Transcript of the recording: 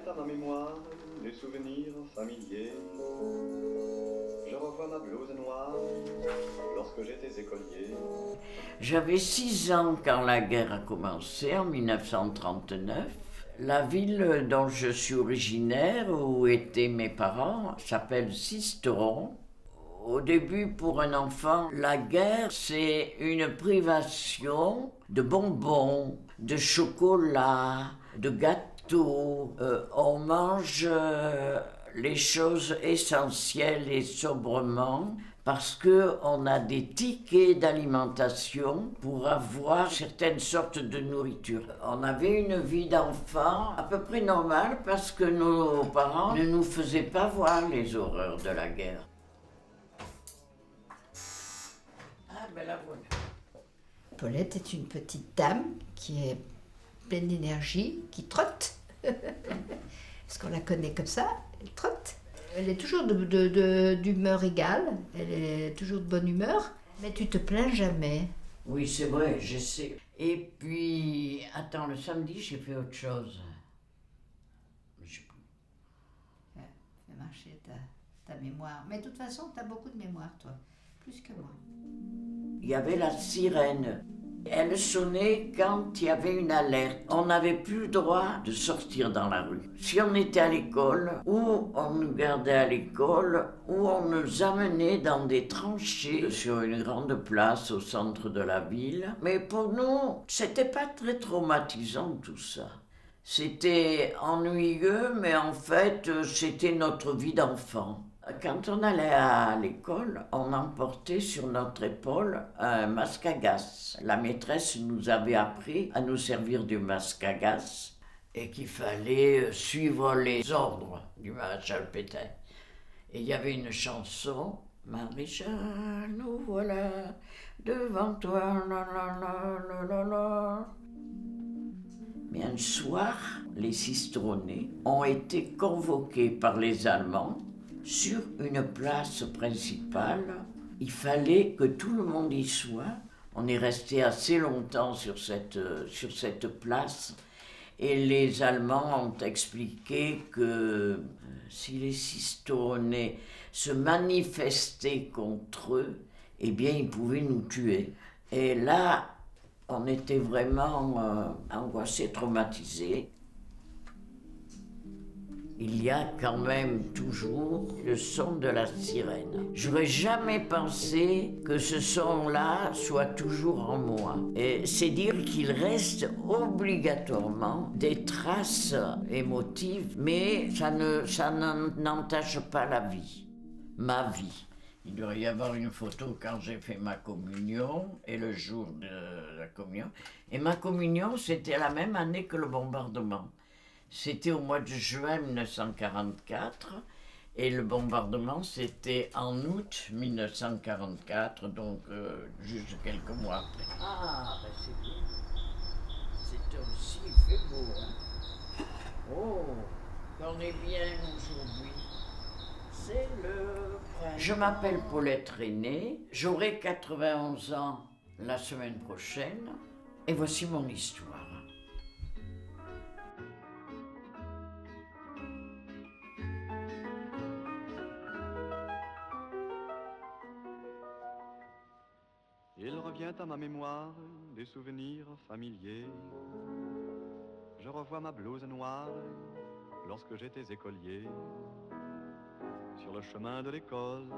à ma mémoire des souvenirs familiers. Je revois ma blouse noire lorsque j'étais écolier. J'avais 6 ans quand la guerre a commencé, en 1939. La ville dont je suis originaire, où étaient mes parents, s'appelle Sisteron. Au début, pour un enfant, la guerre, c'est une privation de bonbons, de chocolat, de gâteaux. On mange les choses essentielles et sobrement parce qu'on a des tickets d'alimentation pour avoir certaines sortes de nourriture. On avait une vie d'enfant à peu près normale parce que nos parents ne nous faisaient pas voir les horreurs de la guerre. Ah ben la voilà. Paulette est une petite dame qui est pleine d'énergie, qui trotte. Parce qu'on la connaît comme ça, elle trotte. Elle est toujours d'humeur égale, elle est toujours de bonne humeur, mais tu te plains jamais. Oui, c'est vrai, j'essaie. Et puis, attends, le samedi, j'ai fait autre chose. Je sais plus. Fais marcher ta mémoire. Mais de toute façon, tu as beaucoup de mémoire, toi. Plus que moi. Il y avait la sirène. Elle sonnait quand il y avait une alerte. On n'avait plus le droit de sortir dans la rue. Si on était à l'école, ou on nous gardait à l'école, ou on nous amenait dans des tranchées sur une grande place au centre de la ville. Mais pour nous, c'était pas très traumatisant tout ça. C'était ennuyeux, mais en fait, c'était notre vie d'enfant. Quand on allait à l'école, on emportait sur notre épaule un masque à gaz. La maîtresse nous avait appris à nous servir du masque à gaz et qu'il fallait suivre les ordres du maréchal Pétain. Et il y avait une chanson, Maréchal, nous voilà devant toi, la la la la la la. Mais un soir, les cistronnés ont été convoqués par les Allemands sur une place principale. Il fallait que tout le monde y soit. On est resté assez longtemps sur cette place et les Allemands ont expliqué que si les cistronnés se manifestaient contre eux, eh bien ils pouvaient nous tuer. Et là, on était vraiment angoissés, traumatisés. Il y a quand même toujours le son de la sirène. J'aurais jamais pensé que ce son-là soit toujours en moi. Et c'est dire qu'il reste obligatoirement des traces émotives, mais ça n'entache pas la vie, ma vie. Il doit y avoir une photo quand j'ai fait ma communion et le jour de la communion. Et ma communion, c'était la même année que le bombardement. C'était au mois de juin 1944 et le bombardement, c'était en août 1944, donc juste quelques mois après. Ah, ben c'est bien. C'est aussi, il fait beau, hein. Oh, on est bien aujourd'hui. C'est le printemps. Je m'appelle Paulette René, j'aurai 91 ans la semaine prochaine, et voici mon histoire. Il revient à ma mémoire des souvenirs familiers. Je revois ma blouse noire lorsque j'étais écolier. Sur le chemin de l'école,